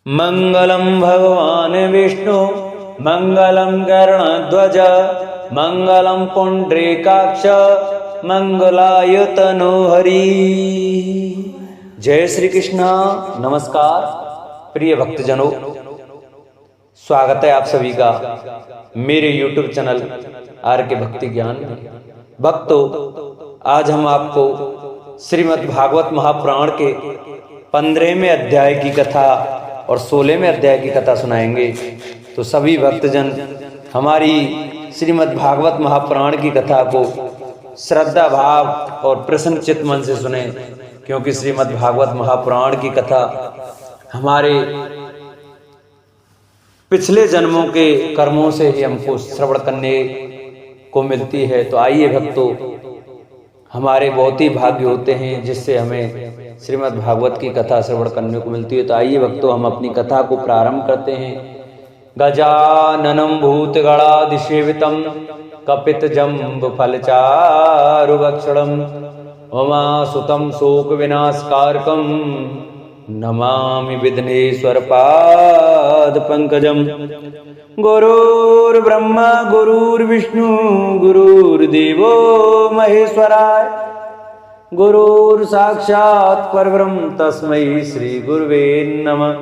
मंगलम भगवान विष्णु मंगलम गरुड़ध्वज मंगलम पुंडरीकाक्ष मंगलाय तनोहरि। जय श्री कृष्ण। नमस्कार प्रिय भक्तजनों, स्वागत है आप सभी का मेरे YouTube चैनल आर के भक्ति ज्ञान में। भक्तों, आज हम आपको श्रीमद् भागवत महापुराण के 15वें अध्याय की कथा और 16वें अध्याय की कथा सुनाएंगे। तो सभी भक्तजन हमारी श्रीमद् भागवत महापुराण की कथा को श्रद्धा भाव और प्रसन्न चित्त मन से सुने, क्योंकि श्रीमद् भागवत महापुराण की कथा हमारे पिछले जन्मों के कर्मों से ही हमको श्रवण करने को मिलती है। तो आइए भक्तों, हमारे बहुत ही भाग्य होते हैं जिससे हमें श्रीमद् भागवत की कथा श्रवण करने को मिलती है। तो आइए भक्तों, हम अपनी कथा को प्रारंभ करते हैं। गजाननं भूतगणाधिसेवितं कपितजम्बफलचारुभक्षणं उमासुतं शोकविनाशकारकं नमामि विघ्नेश्वरपादपङ्कजं। गुरुर्ब्रह्मा गुरुर्विष्णु गुरुर्देवो महेश्वराय गुरुर्साक्षात् परब्रह्म तस्मै श्री गुरुवे नमः।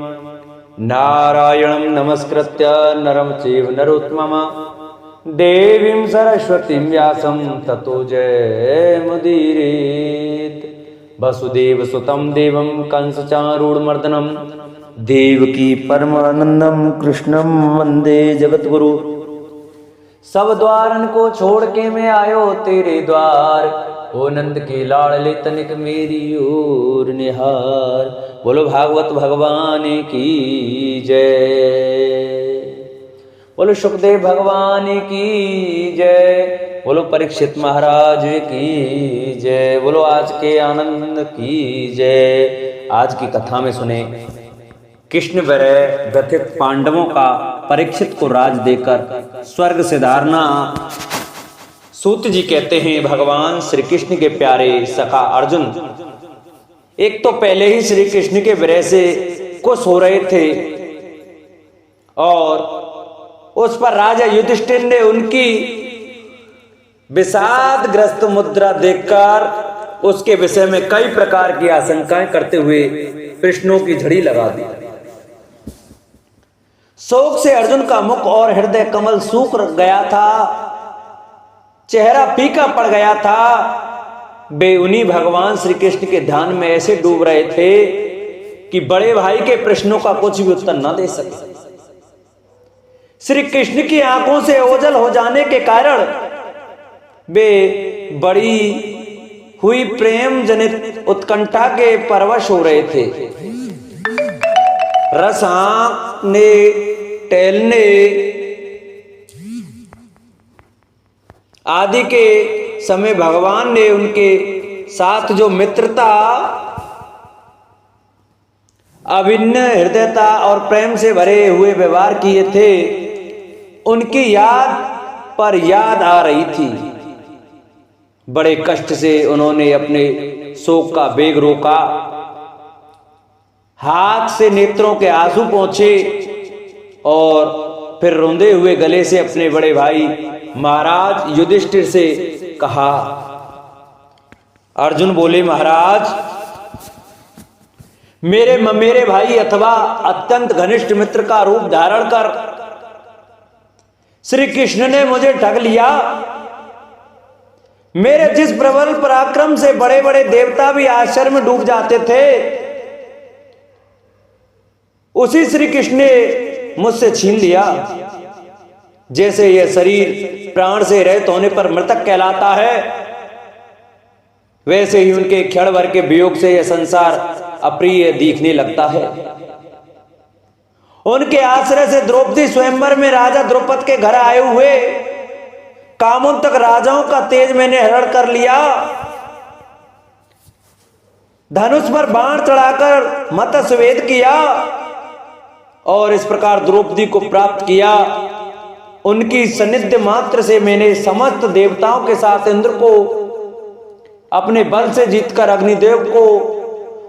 नारायणं नमस्कृत्य नरं चैव नरोत्तमं देवीं सरस्वतीं व्यासं ततो जयमुदीरयेत्। वसुदेवसुतं देवं कंसचारूढमर्दनं देवकी परमानंदं कृष्णं वंदे जगद्गुरु। सब द्वारन को छोड़ के मैं आयो तेरे द्वार, ओ नंद के लाडले तनिक मेरी ओर निहार। बोलो भागवत भगवान की जय, बोलो सुखदेव भगवान की जय, बोलो परीक्षित महाराज की जय, बोलो आज के आनंद की जय। आज की कथा में सुने कृष्ण व्यथित पांडवों का परीक्षित को राज देकर स्वर्ग से धारना। सूत जी कहते हैं, भगवान श्री कृष्ण के प्यारे सखा अर्जुन एक तो पहले ही श्री कृष्ण के विरह से खुश हो रहे थे और उस पर राजा युधिष्ठिर ने उनकी विषादग्रस्त मुद्रा देखकर उसके विषय में कई प्रकार की आशंकाएं करते हुए प्रश्नों की झड़ी लगा दी। शोक से अर्जुन का मुख और हृदय कमल सूख गया था, चेहरा फीका पड़ गया था। वे उन्हीं भगवान श्री कृष्ण के ध्यान में ऐसे डूब रहे थे कि बड़े भाई के प्रश्नों का कुछ भी उत्तर न दे सके। श्री कृष्ण की आंखों से ओझल हो जाने के कारण वे बड़ी हुई प्रेम जनित उत्कंठा के परवश हो रहे थे। रस आंकने टहलने आदि के समय भगवान ने उनके साथ जो मित्रता, अभिन्न हृदयता और प्रेम से भरे हुए व्यवहार किए थे, उनकी याद पर याद आ रही थी। बड़े कष्ट से उन्होंने अपने शोक का वेग रोका, हाथ से नेत्रों के आंसू पोंछे और फिर रोंदे हुए गले से अपने बड़े भाई महाराज युधिष्ठिर से कहा। अर्जुन बोले, महाराज मेरे भाई अथवा अत्यंत घनिष्ठ मित्र का रूप धारण कर श्री कृष्ण ने मुझे ठग लिया। मेरे जिस प्रबल पराक्रम से बड़े बड़े देवता भी आश्चर्य में डूब जाते थे, उसी श्री कृष्ण ने मुझसे छीन लिया। जैसे यह शरीर प्राण से रहित होने पर मृतक कहलाता है, वैसे ही उनके क्षण भर के वियोग से यह संसार अप्रिय दिखने लगता है। उनके आश्रय से द्रौपदी स्वयंवर में राजा द्रौपद के घर आए हुए कामोन्तक राजाओं का तेज मैंने हरण कर लिया। धनुष पर बाण चढ़ाकर मतस्वेद किया और इस प्रकार द्रौपदी को प्राप्त किया। उनकी सानिध्य मात्र से मैंने समस्त देवताओं के साथ इंद्र को अपने बल से जीतकर अग्निदेव को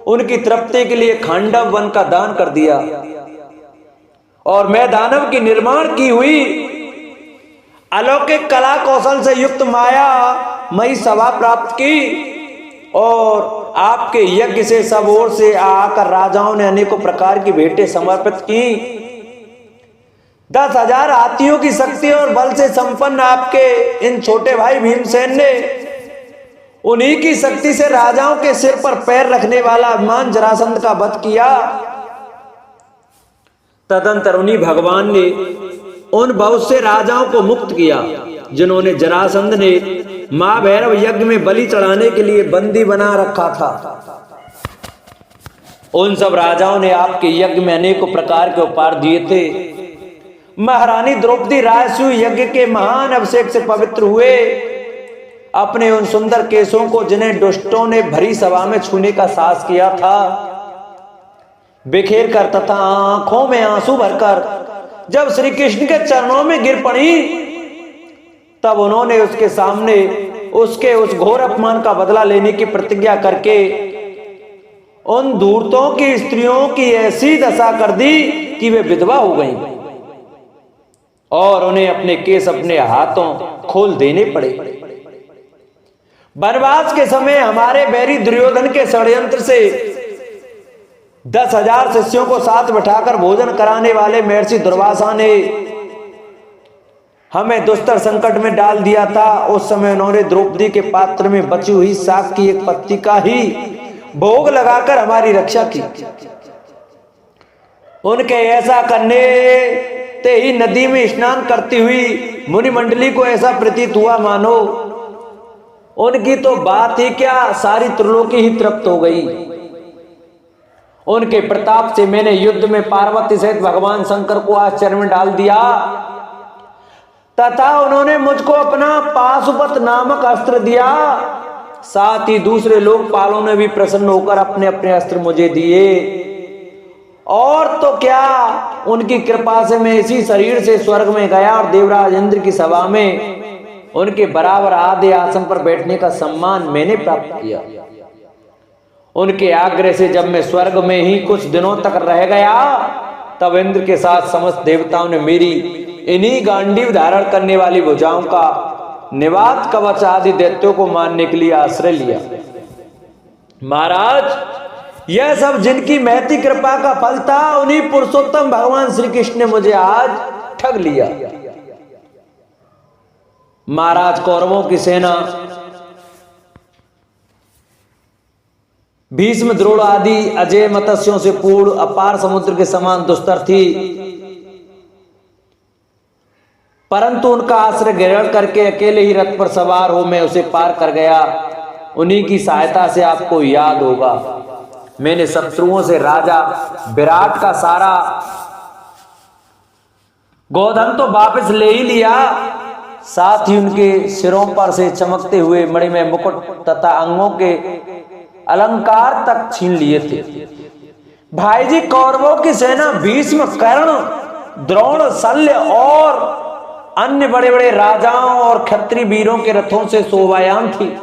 उनकी तृप्ति के लिए खांडव वन का दान कर दिया। और मैं दानव की निर्माण की हुई अलौकिक कला कौशल से युक्त माया मई सभा प्राप्त की और आपके यज्ञ से सब ओर से आकर राजाओं ने अनेकों प्रकार की भेंटें समर्पित की। 10,000 हाथियों की शक्ति और बल से संपन्न आपके इन छोटे भाई भीमसेन ने उन्हीं की शक्ति से राजाओं के सिर पर पैर रखने वाला अभिमान जरासंध का वध किया। तदंतर उन्हीं भगवान ने उन बहुत से राजाओं को मुक्त किया जिन्होंने जरासंध ने मां भैरव यज्ञ में बलि चढ़ाने के लिए बंदी बना रखा था। उन सब राजाओं ने आपके यज्ञ में अनेकों प्रकार के उपहार दिए थे। महारानी द्रौपदी राजसूय यज्ञ के महान अभिषेक से पवित्र हुए अपने उन सुंदर केशों को जिन्हें दुष्टों ने भरी सभा में छूने का साहस किया था बिखेर कर तथा आंखों में आंसू भरकर जब श्री कृष्ण के चरणों में गिर पड़ी तब उन्होंने उसके सामने उसके उस घोर अपमान का बदला लेने की प्रतिज्ञा करके उन धूर्तों की स्त्रियों की ऐसी दशा कर दी कि वे विधवा हो गईं और उन्हें अपने केस अपने हाथों खोल देने पड़े। वनवास के समय हमारे बैरी दुर्योधन के षड्यंत्र से 10,000 शिष्यों को साथ बिठाकर भोजन कराने वाले महर्षि दुर्वासा ने हमें दुस्तर संकट में डाल दिया था। उस समय उन्होंने द्रौपदी के पात्र में बची हुई शाक की एक पत्ती का ही भोग लगाकर हमारी रक्षा की। उनके ऐसा करने ते ही नदी में स्नान करती हुई मुनि मंडली को ऐसा प्रतीत हुआ मानो उनकी तो बात ही क्या, सारी त्रिलोकी ही तृप्त हो गई। उनके प्रताप से मैंने युद्ध में पार्वती सहित भगवान शंकर को आश्चर्य में डाल दिया तथा उन्होंने मुझको अपना पाशुपत नामक अस्त्र दिया। साथ ही दूसरे लोकपालों ने भी प्रसन्न होकर अपने अपने अस्त्र मुझे दिए। और तो क्या, उनकी कृपा से मैं इसी शरीर से स्वर्ग में गया और देवराज इंद्र की सभा में उनके बराबर आधे आसन पर बैठने का सम्मान मैंने प्राप्त किया। उनके आग्रह से जब मैं स्वर्ग में ही कुछ दिनों तक रह गया तब इंद्र के साथ समस्त देवताओं ने मेरी इन्हीं गांडीव धारण करने वाली भुजाओं का निवात कवच आदि दैत्यों को मारने के लिए आश्रय लिया। महाराज, यह सब जिनकी महती कृपा का फल था उन्हीं पुरुषोत्तम भगवान श्री कृष्ण ने मुझे आज ठग लिया। महाराज, कौरवों की सेना भीष्म द्रोण आदि अजय मत्स्यों से पूर्ण अपार समुद्र के समान दुस्तर थी, परंतु उनका आश्रय ग्रहण करके अकेले ही रथ पर सवार हो मैं उसे पार कर गया। उन्हीं की सहायता से आपको याद होगा मैंने शत्रुओं से राजा विराट का सारा गोधन तो वापस ले ही लिया, साथ ही उनके सिरों पर से चमकते हुए मणिमय मुकुट तथा अंगों के अलंकार तक छीन लिए थे। भाई जी, कौरवों की सेना भीष्म, कर्ण, द्रोण, शल्य और अन्य बड़े बड़े राजाओं और क्षत्रिय वीरों के रथों से शोभायाम थी।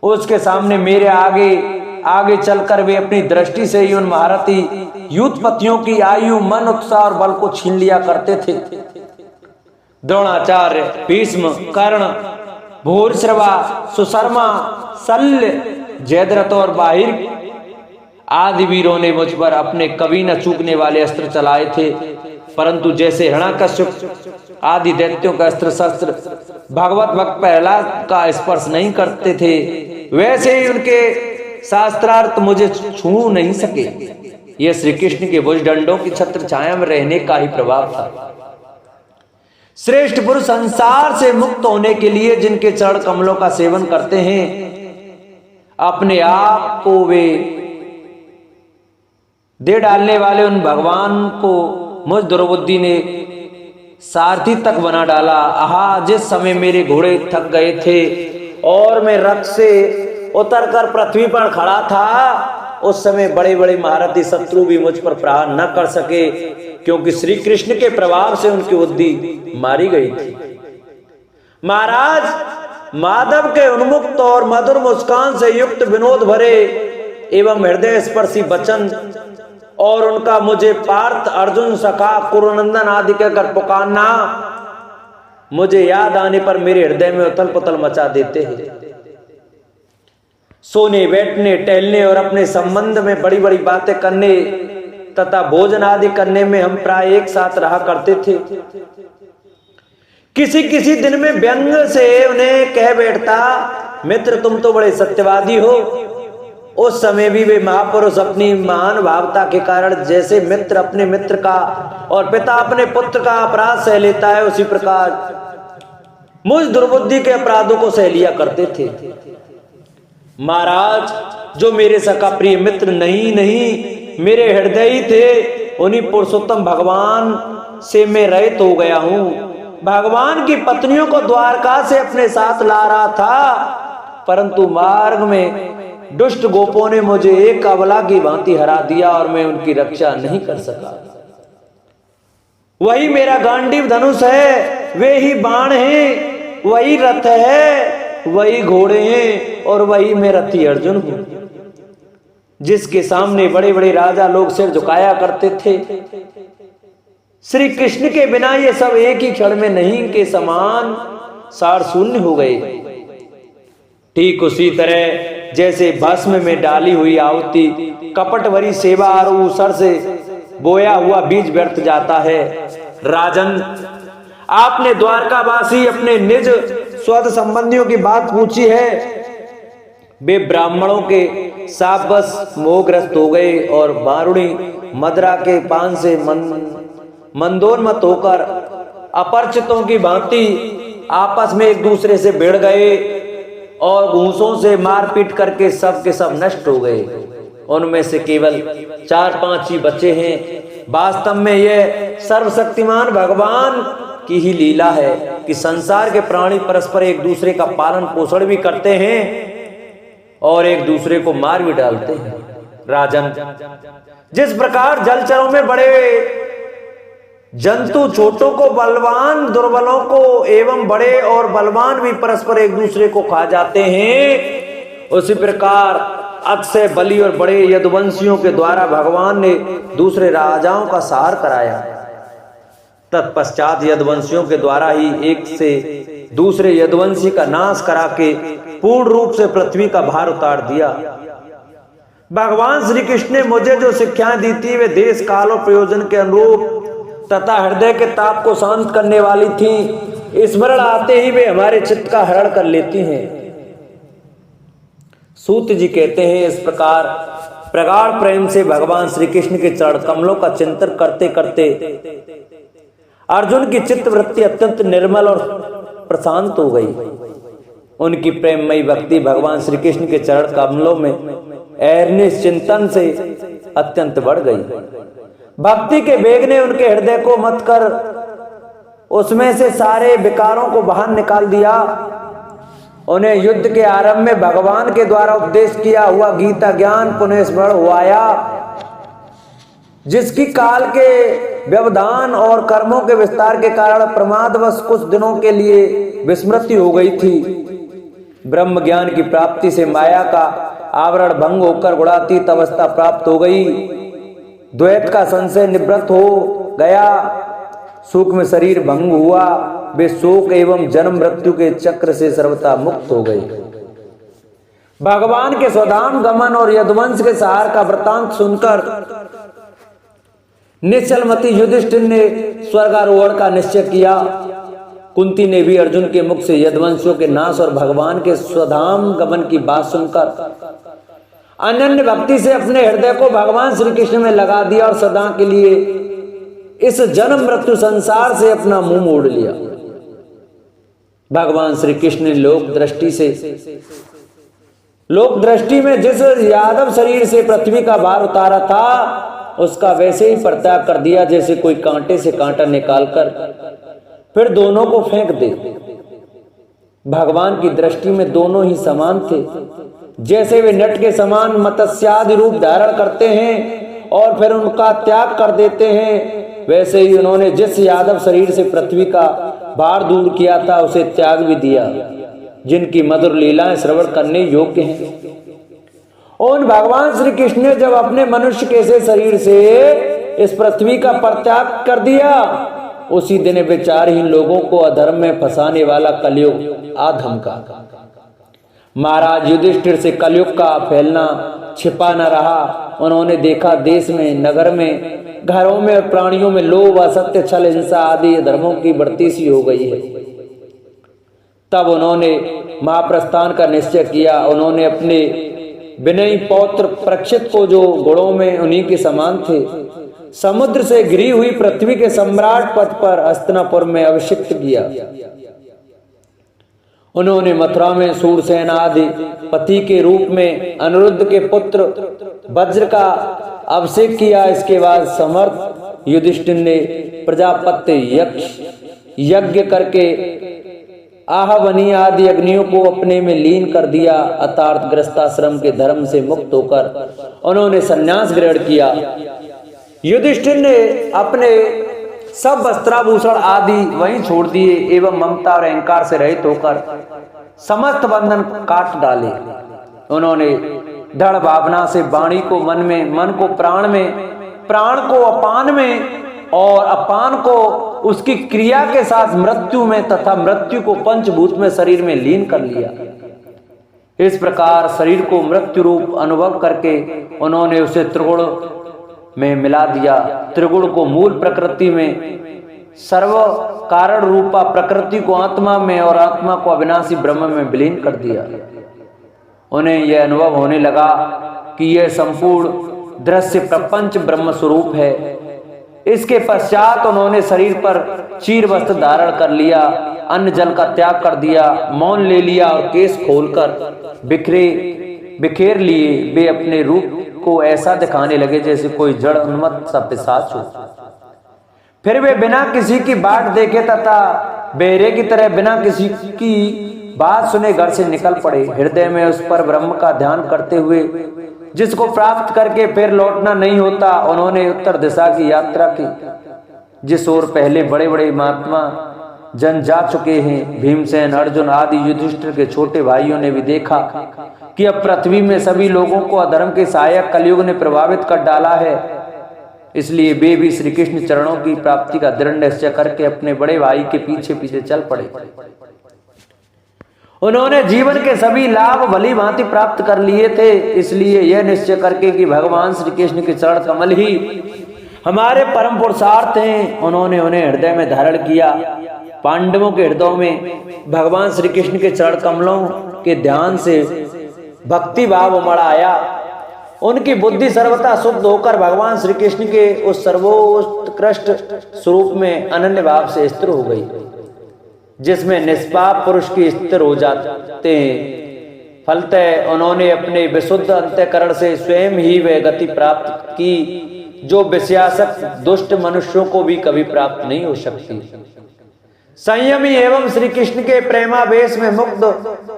उसके सामने मेरे आगे चलकर वे अपनी दृष्टि से ही उन महारथी युद्धपतियों की आयु, मन, उत्साह और बल को छीन लिया करते थे। द्रोणाचार्य, भीष्म, कर्ण, भूरिश्रवा, सुशर्मा, शल्य, जयद्रथ और बाहिर आदि वीरों ने मुझ पर अपने कभी न चूकने वाले अस्त्र चलाए थे, परंतु जैसे हिरण्यकश्यप आदि दैत्यों का अस्त्र शस्त्र भगवत भक्त प्रहलाद का स्पर्श नहीं करते थे, वैसे ही उनके शास्त्रार्थ मुझे छू नहीं सके। यह श्री कृष्ण के भुजदंडों की छत्र छाया में रहने का ही प्रभाव था। श्रेष्ठ पुरुष संसार से मुक्त होने के लिए जिनके चरण कमलों का सेवन करते हैं, अपने आप को वे दे डालने वाले उन भगवान को मुझ दुर्बुद्धि ने सारथी तक बना डाला। आहा, जिस समय मेरे घोड़े थक गए थे और मैं रथ से उतरकर पृथ्वी पर खड़ा था, उस समय बड़े बड़े महारथी शत्रु भी मुझ पर प्रहार न कर सके, क्योंकि श्री कृष्ण के प्रभाव से उनकी बुद्धि मारी गई थी। महाराज, माधव के उन्मुक्त और मधुर मुस्कान से युक्त विनोद भरे एवं हृदय स्पर्शी वचन और उनका मुझे पार्थ, अर्जुन, सखा, कुरुनंदन आदि कहकर पुकारना मुझे याद आने पर मेरे हृदय में उथल पुथल मचा देते हैं। सोने, बैठने, टहलने और अपने संबंध में बड़ी बड़ी बातें करने तथा भोजन आदि करने में हम प्राय एक साथ रहा करते थे। किसी किसी दिन में व्यंग से उन्हें कह बैठता, मित्र तुम तो बड़े सत्यवादी हो। उस समय भी वे महापुरुष अपनी महान भावता के कारण जैसे मित्र अपने मित्र का और पिता अपने पुत्र का अपराध सह लेता है, उसी प्रकार मुझ दुर्बुद्धि के अपराधों को सह लिया करते थे। महाराज, जो मेरे सका प्रिय मित्र नहीं मेरे हृदय ही थे, उन्हीं पुरुषोत्तम भगवान से मैं रहित हो गया हूं। भगवान की पत्नियों को द्वारका से अपने साथ ला रहा था, परंतु मार्ग में दुष्ट गोपों ने मुझे एक अबला की भांति हरा दिया और मैं उनकी रक्षा नहीं कर सका। वही मेरा गांडीव धनुष है, वे ही बाण हैं, वही रथ है, वही घोड़े हैं और वही मैं रथी अर्जुन हूं, जिसके सामने बड़े बड़े राजा लोग सिर झुकाया करते थे। श्री कृष्ण के बिना ये सब एक ही क्षण में नहीं के समान सार शून्य हो गए। ठीक उसी तरह जैसे भस्म में डाली हुई आहुति कपट भरी सेवा और ऊसर से बोया हुआ बीज व्यर्थ जाता है। राजन, आपने द्वारकावासी अपने निज स्वद संबंधियों की बात पूछी है। वे ब्राह्मणों के साथ बस मोहग्रस्त हो गए और बारुणी मदरा के पान से मंदोन्मत होकर अपरिचितों की भांति आपस में एक दूसरे से भिड़ गए और घूंसों से मारपीट करके सब के सब नष्ट हो गए। उनमें से केवल 4-5 ही बचे हैं। वास्तव में यह सर्वशक्तिमान भगवान की ही लीला है कि संसार के प्राणी परस्पर एक दूसरे का पालन पोषण भी करते हैं और एक दूसरे को मार भी डालते हैं। राजन, जिस प्रकार जलचरों में बड़े जंतु छोटों को बलवान, दुर्बलों को एवं बड़े और बलवान भी परस्पर एक दूसरे को खा जाते हैं, उसी प्रकार अक्षय बलि और बड़े यदुवंशियों के द्वारा भगवान ने दूसरे राजाओं का सहार कराया। तत्पश्चात यदुवंशियों के द्वारा ही एक से दूसरे यदुवंशी का नाश करा के पूर्ण रूप से पृथ्वी का भार उतार दिया। भगवान श्री कृष्ण ने मुझे जो शिक्षाएं दी थी वे देश काल और प्रयोजन के अनुरूप तथा हृदय के ताप को शांत करने वाली थी। स्मरण आते ही वे हमारे चित्त का हरण कर लेती हैं। सूत जी कहते हैं, इस प्रकार प्रगाढ़ प्रेम से भगवान श्री कृष्ण के चरण कमलों का चिंतन करते करते अर्जुन की चित्त वृत्ति अत्यंत निर्मल और प्रशांत हो गई। उनकी प्रेममयी भक्ति भगवान श्री कृष्ण के चरण कमलों में अहर्निश चिंतन से अत्यंत बढ़ गई। भक्ति के वेग ने उनके हृदय को मत कर उसमें से सारे विकारों को बाहर निकाल दिया। उन्हें युद्ध के आरंभ में भगवान के द्वारा उपदेश किया हुआ गीता ज्ञान पुनः स्मरण हुआया, जिसकी काल के व्यवधान और कर्मों के विस्तार के कारण प्रमादवश कुछ दिनों के लिए विस्मृति हो गई थी। ब्रह्म ज्ञान की प्राप्ति से माया का आवरण भंग होकर गुणातीत अवस्था प्राप्त हो गई। द्वैत का संशय निवृत्त हो गया। सूक्ष्म शरीर भंग हुआ। वे शोक एवं जन्म मृत्यु के चक्र से सर्वथा मुक्त हो गए। भगवान के स्वधाम गमन और यदुवंश के सहार का वृतांत सुनकर निश्चलमती युधिष्ठिर ने स्वर्गारोहण का निश्चय किया। कुंती ने भी अर्जुन के मुख से यदुवंशियों के नाश और भगवान के स्वधाम गमन की बात सुनकर अनन्य भक्ति से अपने हृदय को भगवान श्री कृष्ण में लगा दिया और सदा के लिए इस जन्म मृत्यु संसार से अपना मुंह मोड़ लिया। भगवान श्री कृष्ण ने लोक दृष्टि में जिस यादव शरीर से पृथ्वी का भार उतारा था उसका वैसे ही परित्याग कर दिया, जैसे कोई कांटे से कांटा निकालकर फिर दोनों को फेंक दे। भगवान की दृष्टि में दोनों ही समान थे। जैसे वे नट के समान मत्स्यादि रूप धारण करते हैं और फिर उनका त्याग कर देते हैं, वैसे ही उन्होंने जिस यादव शरीर से पृथ्वी का भार दूर किया था उसे त्याग भी दिया, जिनकी मधुर लीलाएं श्रवण करने योग्य हैं उन भगवान श्री कृष्ण ने जब अपने मनुष्य के से शरीर से इस पृथ्वी का परित्याग कर दिया, उसी दिन विचारहीन लोगों को अधर्म में फंसाने वाला कलयुग आ धमका। महाराज युधिष्ठिर से कलयुग का फैलना छिपा न रहा। उन्होंने देखा देश में, नगर में, घरों में और प्राणियों में लोभ, असत्य, छल, हिंसा आदि धर्मों की बढ़ती सी हो गई है। तब उन्होंने महाप्रस्थान का निश्चय किया। उन्होंने अपने विनयी पौत्र परीक्षित को, जो गुणों में उन्हीं के समान थे, समुद्र से घिरी हुई पृथ्वी के सम्राट पद पर हस्तिनापुर में अभिषिक्त किया। उन्होंने मथुरा में सूरसेन आदि पति के रूप में अनिरुद्ध के पुत्र वज्र का अभिषेक किया। इसके बाद समर्थ युधिष्ठिर ने प्रजापत्य यज्ञ करके आहवनी आदि अग्नियों को अपने में लीन कर दिया। अर्थात गृहस्थाश्रम के धर्म से मुक्त होकर उन्होंने संन्यास ग्रहण किया। युधिष्ठिर ने अपने सब वस्त्राभूषण आदि वहीं छोड़ दिए एवं ममता और अहंकार से रहित होकर समस्त बंधन काट डाले। उन्होंने दृढ़ भावना से वाणी को मन में, मन को प्राण में, प्राण को अपान में और अपान को उसकी क्रिया के साथ मृत्यु में तथा मृत्यु को पंचभूत में शरीर में लीन कर लिया। इस प्रकार शरीर को मृत्यु रूप अनुभव करके उन्होंने उसे त्रिगुण में मिला दिया। त्रिगुण को मूल प्रकृति में, सर्व कारण रूपा प्रकृति को आत्मा में और आत्मा को अविनाशी ब्रह्म में विलीन कर दिया। उन्हें यह अनुभव होने लगा कि यह संपूर्ण दृश्य प्रपंच ब्रह्म स्वरूप है। इसके पश्चात उन्होंने शरीर पर चीर वस्त्र धारण कर लिया, अन्न जल का त्याग कर दिया, मौन ले लिया और केस खोलकर बिखेर लिए। वे अपने रूप को ऐसा दिखाने लगे जैसे कोई जड़ उन्मत्त सा पिशाच हो। फिर वे बिना किसी की बाट देखे तथा बेरे की तरह बिना किसी की बात सुने घर से निकल पड़े। हृदय में उस पर ब्रह्म का ध्यान करते हुए, जिसको प्राप्त करके फिर लौटना नहीं होता, उन्होंने उत्तर दिशा की यात्रा की, जिस ओर पहले बड़े बड़े महात्मा जन जा चुके हैं। भीमसेन, अर्जुन आदि युधिष्ठिर के छोटे भाइयों ने भी देखा कि अब पृथ्वी में सभी लोगों को अधर्म के सहायक कलयुग ने प्रभावित कर डाला है। इसलिए वे भी श्री कृष्ण चरणों की प्राप्ति का दृढ़ निश्चय करके अपने बड़े भाई के पीछे पीछे चल पड़े। उन्होंने जीवन के सभी लाभ भली भांति प्राप्त कर लिए थे। इसलिए यह निश्चय करके कि भगवान श्री कृष्ण के चरण कमल ही हमारे परम पुरुषार्थ हैं, उन्होंने उन्हें हृदय में धारण किया। पांडवों के हृदयों में भगवान श्री कृष्ण के चरण कमलों के ध्यान से भक्ति भाव उमड़ आया। उनकी बुद्धि सर्वथा शुद्ध होकर भगवान श्री कृष्ण के उस सर्वोत्कृष्ट स्वरूप में अनन्य भाव से स्थिर हो गई, जिसमें निष्पाप पुरुष की स्थिर हो जाते हैं। फलतः उन्होंने अपने विशुद्ध अंतःकरण से स्वयं ही वह गति प्राप्त की जो विषयासक्त दुष्ट मनुष्यों को भी कभी प्राप्त नहीं हो सकती। संयमी एवं श्री कृष्ण के प्रेमावेश में मुग्ध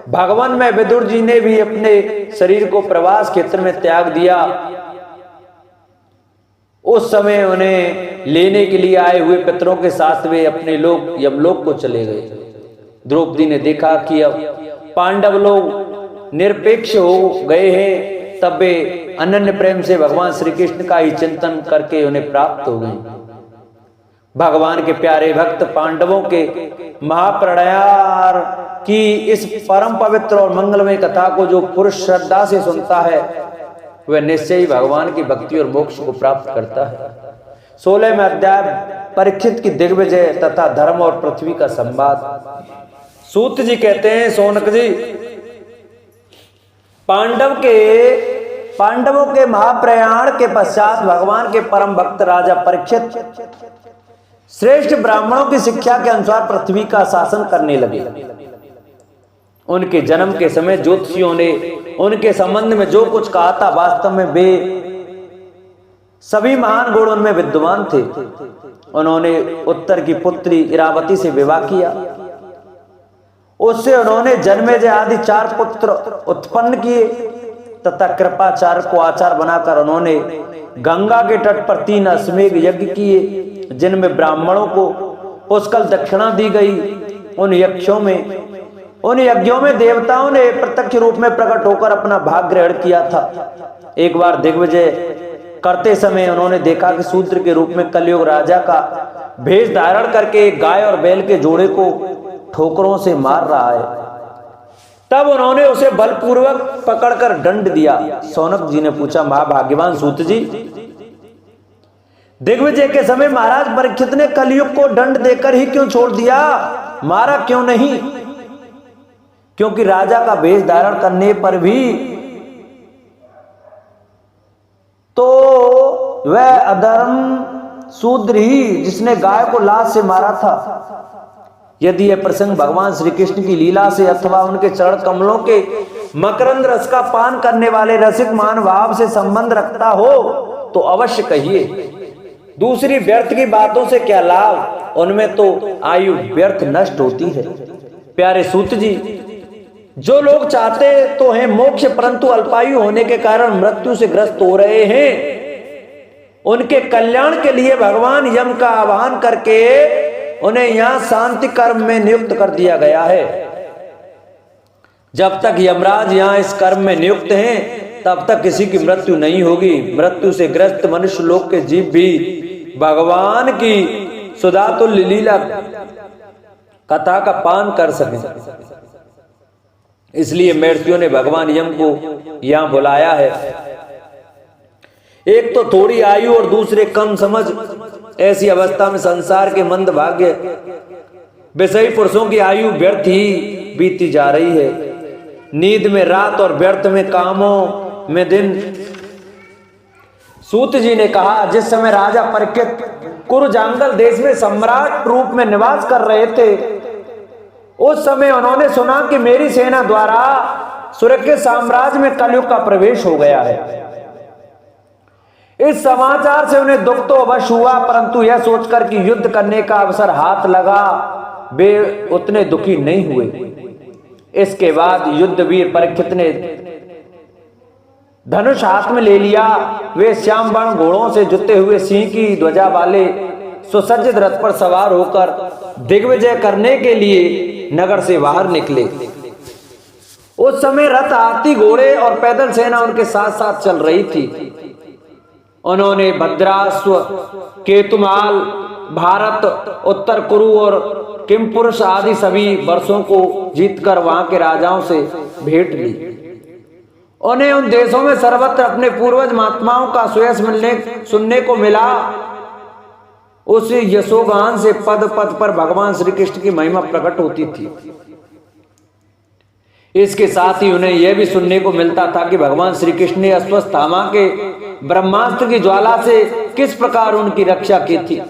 भगवान में विदुर जी ने भी अपने शरीर को प्रवास क्षेत्र में त्याग दिया। उस समय उन्हें लेने के लिए आए हुए पितरों के साथ वे अपने लोग यमलोक को चले गए। द्रौपदी ने देखा कि अब पांडव लोग निरपेक्ष हो गए हैं, तब वे अनन्य प्रेम से भगवान श्री कृष्ण का ही चिंतन करके उन्हें प्राप्त हो गए। भगवान के प्यारे भक्त पांडवों के महाप्रणयार की इस परम पवित्र और मंगलमय कथा को जो पुरुष श्रद्धा से सुनता है, वह निश्चय ही भगवान की भक्ति और मोक्ष को प्राप्त करता है। 16वें अध्याय परीक्षित की दिग्विजय तथा धर्म और पृथ्वी का संवाद। सूत जी कहते हैं, सोनक जी, पांडवों के महाप्रयाण के पश्चात भगवान के परम भक्त राजा परीक्षित श्रेष्ठ ब्राह्मणों की शिक्षा के अनुसार पृथ्वी का शासन करने लगे। उनके जन्म के समय ज्योतिषियों ने उनके संबंध में जो कुछ कहा था, वास्तव में वे सभी महान गुण उनमें विद्यमान थे। उन्होंने उत्तर की पुत्री इरावती से विवाह किया। उससे उन्होंने जन्मेजय आदि 4 पुत्र उत्पन्न किए तथा कृपाचार्य को आचार बनाकर उन्होंने गंगा के तट पर 3 अश्वमेध यज्ञ किए, जिनमें ब्राह्मणों को पुष्कल दक्षिणा दी गई। उन यक्षों में उन यज्ञों में देवताओं ने प्रत्यक्ष रूप में प्रकट होकर अपना भाग ग्रहण किया था। एक बार दिग्विजय करते समय उन्होंने देखा कि शूद्र के रूप में कलयुग राजा का भेष धारण करके एक गाय और बैल के जोड़े को ठोकरों से मार रहा है। तब उन्होंने उसे बलपूर्वक पकड़कर दंड दिया। शौनक जी ने पूछा, महाभाग्यवान सूत जी, दिग्विजय के समय महाराज परीक्षित ने कलयुग को दंड देकर ही क्यों छोड़ दिया, मारा क्यों नहीं? क्योंकि राजा का भेष धारण करने पर भी तो वह अधर्म शूद्र ही जिसने गाय को लात से मारा था। यदि यह प्रसंग भगवान श्री कृष्ण की लीला से अथवा उनके चरण कमलों के मकरंद रस का पान करने वाले रसिक मान भाव से संबंध रखता हो तो अवश्य कहिए। दूसरी व्यर्थ की बातों से क्या लाभ, उनमें तो आयु व्यर्थ नष्ट होती है। प्यारे सूत जी, जो लोग चाहते तो हैं मोक्ष परंतु अल्पायु होने के कारण मृत्यु से ग्रस्त हो रहे हैं, उनके कल्याण के लिए भगवान यम का आह्वान करके उन्हें यहां शांति कर्म में नियुक्त कर दिया गया है। जब तक यमराज यहां इस कर्म में नियुक्त हैं तब तक किसी की मृत्यु नहीं होगी। मृत्यु से ग्रस्त मनुष्य लोक के जीव भी भगवान की सुधातुल्य लीला कथा का पान कर सकें। इसलिए महर्षियों ने भगवान यम को यहां बुलाया है। एक तो थोड़ी आयु और दूसरे कम समझ, ऐसी अवस्था में संसार के मंद भाग्य विषयी पुरुषों की आयु व्यर्थ ही बीती जा रही है। नींद में रात और व्यर्थ में कामों में दिन। सूत जी ने कहा, जिस समय राजा परीक्षित कुरुजांगल देश में सम्राट रूप में निवास कर रहे थे, उस समय उन्होंने सुना कि मेरी सेना द्वारा सुरक्षित साम्राज्य में कलयुग का प्रवेश हो गया है। इस समाचार से उन्हें दुख तो अवश्य हुआ, परंतु यह सोचकर कि युद्ध करने का अवसर हाथ लगा, वे उतने दुखी नहीं हुए। इसके बाद युद्ध वीर परीक्षित ने धनुष हाथ में ले लिया। वे श्याम वर्ण घोड़ों से जुते हुए सिंह की ध्वजा वाले सुसज्जित रथ पर सवार होकर दिग्विजय करने के लिए नगर से बाहर निकले। उस समय रथ, हाथी, घोड़े और पैदल सेना उनके साथ साथ चल रही थी। उन्होंने भद्राश्व, केतुमाल, भारत, उत्तर कुरु और किमपुरुष आदि सभी वर्षों को जीतकर वहां के राजाओं से भेंट ली। उन्हें उन देशों में सर्वत्र अपने पूर्वज महात्माओं का सुयश सुनने को मिला। उस यशोगान से पद पद पर भगवान श्री कृष्ण की महिमा प्रकट होती थी। इसके साथ ही उन्हें यह भी सुनने को मिलता था कि भगवान श्री कृष्ण ने अश्वत्थामा के ब्रह्मास्त्र की ज्वाला से किस प्रकार उनकी रक्षा की थी।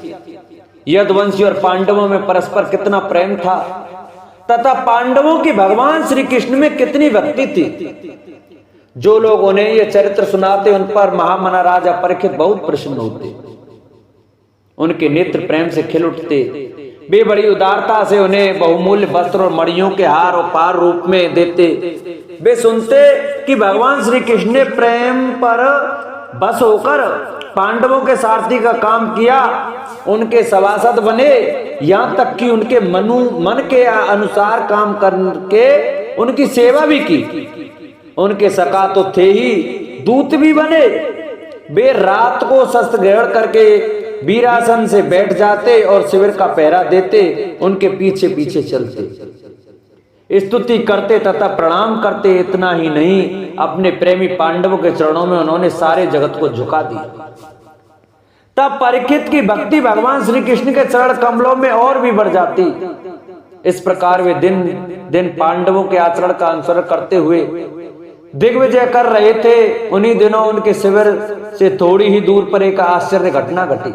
यदुवंशी और पांडवों में परस्पर कितना प्रेम था तथा पांडवों की भगवान श्री कृष्ण में कितनी भक्ति थी। जो लोग उन्हें यह चरित्र सुनाते उन पर महामना राजा परीक्षित बहुत प्रसन्न होते। उनके नेत्र प्रेम से खिल उठते। वे बड़ी उदारता से उन्हें बहुमूल्य वस्त्र और मणियों के हार और पार रूप में देते। वे सुनते कि भगवान श्री कृष्ण ने प्रेम पर बस होकर पांडवों के सारथी का काम किया, उनके सभासद बने, यहाँ तक कि उनके मन के अनुसार काम करके उनकी सेवा भी की। उनके सखा तो थे ही, दूत भी बने। वे रात को शस्त्र ग्रहण करके वीरासन से बैठ जाते और शिविर का पहरा देते, उनके पीछे पीछे चलते, स्तुति करते तथा प्रणाम करते। इतना ही नहीं, अपने प्रेमी पांडवों के चरणों में उन्होंने सारे जगत को झुका दिया। तब परीक्षित की भक्ति भगवान श्री कृष्ण के चरण कमलों में और भी बढ़ जाती। इस प्रकार वे दिन दिन पांडवों के आचरण का अनुसरण करते हुए दिग्विजय कर रहे थे। उन्हीं दिनों उनके शिविर से थोड़ी ही दूर पर एक आश्चर्य घटना घटी।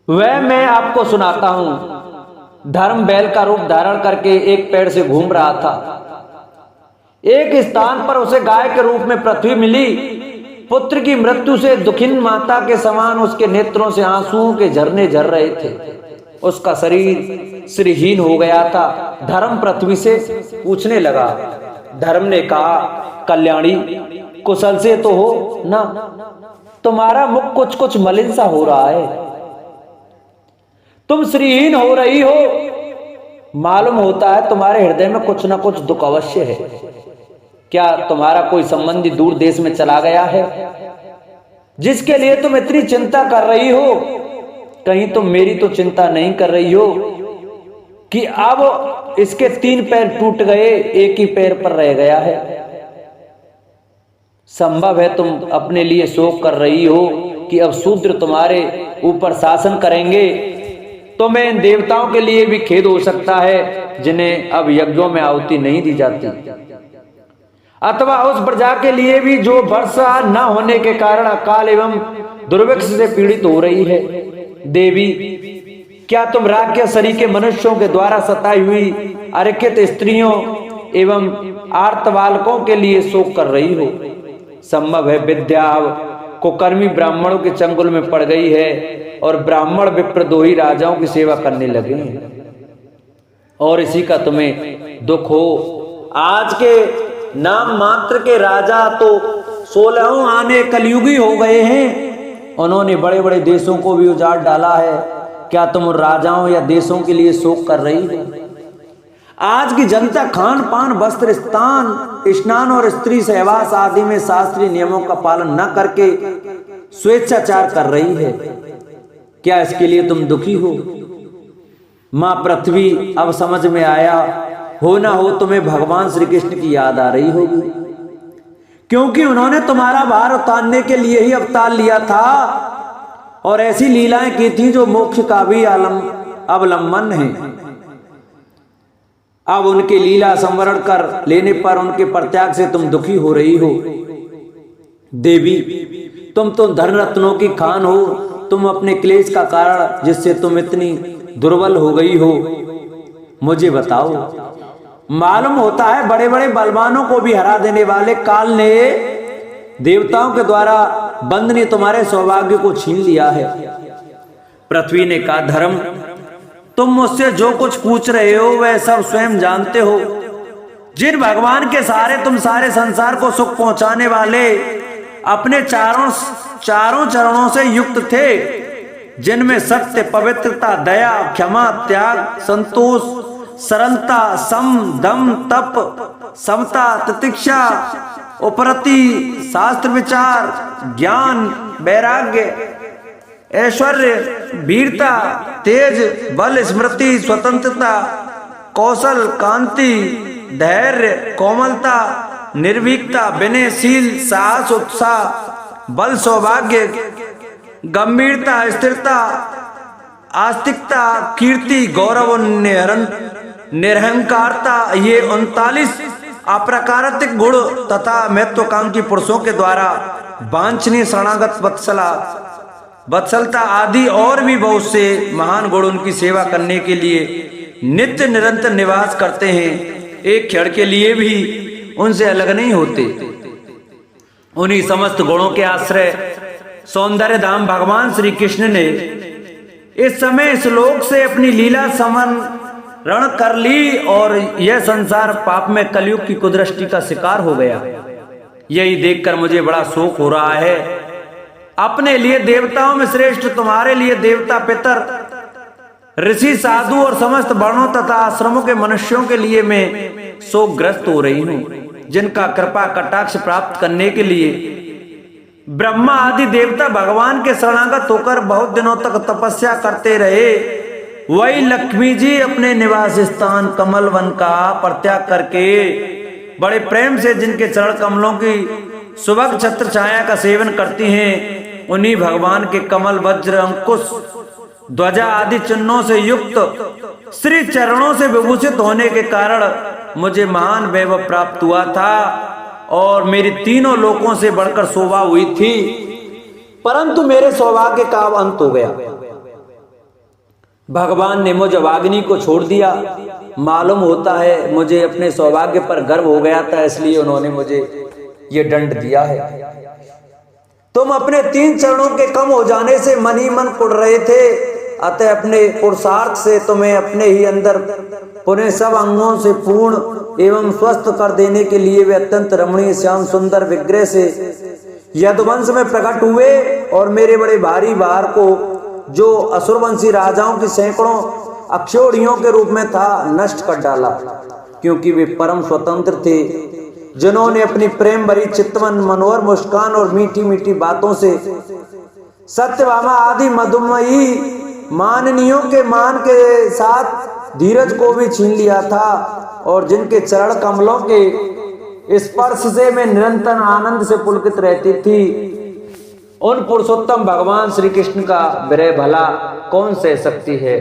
वह मैं आपको सुनाता हूं। धर्म बैल का रूप धारण करके एक पेड़ से घूम रहा था। एक स्थान पर उसे गाय के रूप में पृथ्वी मिली। पुत्र की मृत्यु से दुखिन माता के समान उसके नेत्रों से आंसुओं के झरने झर रहे थे। उसका शरीर श्रीहीन हो गया था। धर्म पृथ्वी से पूछने लगा। धर्म ने कहा, कल्याणी, कुशल से तो हो ना? तुम्हारा मुख कुछ कुछ मलिन सा हो रहा है। तुम श्रीहीन हो रही हो। मालूम होता है तुम्हारे हृदय में कुछ न कुछ दुख अवश्य है। क्या तुम्हारा कोई संबंधी दूर देश में चला गया है जिसके लिए तुम इतनी चिंता कर रही हो? कहीं तुम मेरी तो चिंता नहीं कर रही हो कि अब इसके 3 पैर टूट गए, एक ही पैर पर रह गया है? संभव है तुम अपने लिए शोक कर रही हो कि अब शूद्र तुम्हारे ऊपर शासन करेंगे। तुम्हें इन देवताओं के लिए भी खेद हो सकता है जिन्हें अब यज्ञों में आहुति नहीं दी जाती, अथवा उस प्रजा के लिए भी जो वर्षा न होने के कारण अकाल एवं दुर्भिक्ष से पीड़ित हो रही है। देवी, क्या तुम राक्षसरी के मनुष्यों के द्वारा सताई हुई अरक्षित स्त्रियों एवं आर्त बालकों के लिए शोक कर रही हो? संभव है विद्या कुकर्मी ब्राह्मणों के चंगुल में पड़ गई है और ब्राह्मण विप्रद्रोही राजाओं की सेवा करने लगे हैं और इसी का तुम्हें दुख हो। आज के नाम मात्र के राजा तो 16 आने कलयुगी हो गए हैं। उन्होंने बड़े बड़े देशों को भी उजाड़ डाला है। क्या तुम उन राजाओं या देशों के लिए शोक कर रही हो? आज की जनता खान पान, वस्त्र, स्नान और स्त्री सहवास आदि में शास्त्रीय नियमों का पालन न करके स्वेच्छाचार कर रही है। क्या इसके लिए तुम दुखी हो? मां पृथ्वी, अब समझ में आया हो ना हो तुम्हें भगवान श्री कृष्ण की याद आ रही होगी, क्योंकि उन्होंने तुम्हारा भार उतारने के लिए ही अवतार लिया था और ऐसी लीलाएं की थी जो मोक्ष का भी अवलंबन है। अब उनके लीला संवरण कर लेने पर उनके परित्याग से तुम दुखी हो रही हो। देवी, तुम तो धन रत्नों की खान हो। तुम अपने क्लेश का कारण जिससे तुम इतनी दुर्बल हो गई हो मुझे बताओ। मालूम होता है बड़े बड़े बलवानों को भी हरा देने वाले काल ने देवताओं के द्वारा बंद ने तुम्हारे सौभाग्य को छीन लिया है। पृथ्वी ने कहा, धर्म, तुम मुझसे जो कुछ पूछ रहे हो वह सब स्वयं जानते हो। जिन भगवान के सहारे तुम सारे संसार को सुख पहुंचाने वाले अपने चारों चरणों से युक्त थे, जिनमें सत्य, पवित्रता, दया, क्षमा, त्याग, संतोष, सरलता, सम, दम, तप, समता, तितिक्षा, उपरति, शास्त्र विचार, ज्ञान, वैराग्य, ऐश्वर्य, वीरता, तेज, बल, स्मृति, स्वतंत्रता, कौशल, कांति, धैर्य, कोमलता, निर्भीकता, विनयशील, साहस, उत्साह, बल, सौभाग्य, गंभीरता, स्थिरता, आस्तिकता, कीर्ति, गौरव, निरहंकारता, ये 39 अप्राकृतिक गुण तथा महत्वाकांक्षी पुरुषों के द्वारा वांछनीय शरणागत वत्सलता आदि और भी बहुत से महान गुण उनकी सेवा करने के लिए नित्य निरंतर निवास करते हैं। एक क्षण के लिए भी उनसे अलग नहीं होते। उन्हीं समस्त गुणों के आश्रय सौंदर्य धाम भगवान श्री कृष्ण ने इस समय इस लोक से अपनी लीला समरण कर ली और यह संसार पाप में कलयुग की कुदृष्टि का शिकार हो गया। यही देखकर मुझे बड़ा शोक हो रहा है। अपने लिए देवताओं में श्रेष्ठ तुम्हारे लिए देवता, पितर, ऋषि, साधु और समस्त वर्णों तथा आश्रमों के मनुष्यों के लिए मैं शोकग्रस्त हो रही हूँ, जिनका कृपा कटाक्ष प्राप्त करने के लिए ब्रह्मा आदि देवता भगवान के शरणागत होकर बहुत दिनों तक तपस्या करते रहे। वही लक्ष्मी जी अपने निवास स्थान कमल वन का परित्याग करके बड़े प्रेम से जिनके चरण कमलों की सुभग छत्र छाया का सेवन करती हैं, उन्हीं भगवान के कमल, वज्र, अंकुश, ध्वजा आदि चिन्हों से युक्त श्री चरणों से विभूषित होने के कारण मुझे महान वैभव प्राप्त हुआ था और मेरी तीनों लोकों से बढ़कर शोभा हुई थी, परंतु मेरे सौभाग्य का अब अंत हो गया। भगवान ने मुझ अभागिनी को छोड़ दिया। मालूम होता है मुझे अपने सौभाग्य पर गर्व हो गया था, इसलिए उन्होंने मुझे ये दंड दिया है। तुम अपने 3 चरणों के कम हो जाने से मन ही मन कुड़ रहे थे, अतः अपने पुरुषार्थ से तुम्हें अपने ही अंदर पुनः सब अंगों से पूर्ण एवं स्वस्थ कर देने के लिए वे अत्यंत रमणीय श्याम सुंदर विग्रह से यदुवंश में प्रकट हुए और मेरे बड़े भारी भार को जो असुरवंशी राजाओं की सैकड़ों अक्षोड़ियों के रूप में था, नष्ट कर डाला, क्योंकि वे परम स्वतंत्र थे, जिन्होंने अपनी प्रेम भरी चितवन मनोहर मुस्कान और मीठी मीठी बातों से सत्यभामा आदि मधुमयी माननियों के मान के साथ धीरज को भी छीन लिया था, और जिनके चरण कमलों के स्पर्श से मैं निरंतर आनंद से पुलकित रहती थी, उन पुरुषोत्तम भगवान श्री कृष्ण का विरह भला कौन सह सकती है।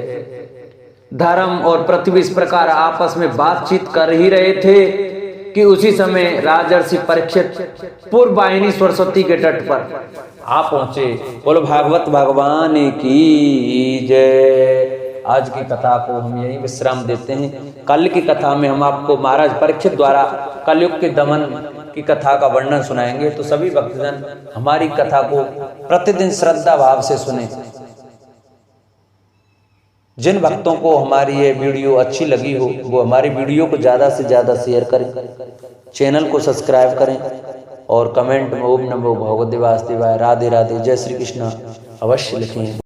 धर्म और पृथ्वी इस प्रकार आपस में बातचीत कर ही रहे थे कि उसी समय राजर्षि परीक्षित पूर्व वाहिनी सरस्वती के तट पर आ पहुंचे। बोलो भागवत भगवान की जय। आज की कथा को हम यहीं विश्राम देते हैं। कल की कथा में हम आपको महाराज परीक्षित द्वारा कलयुग के दमन की कथा का वर्णन सुनाएंगे। तो सभी भक्तजन हमारी कथा को प्रतिदिन श्रद्धा भाव से सुने। जिन भक्तों को हमारी ये वीडियो अच्छी लगी हो वो हमारी वीडियो को ज़्यादा से ज़्यादा शेयर करें, चैनल को सब्सक्राइब करें और कमेंट में ओम नमो भगवते वासुदेवाय, राधे राधे, जय श्री कृष्ण अवश्य लिखें।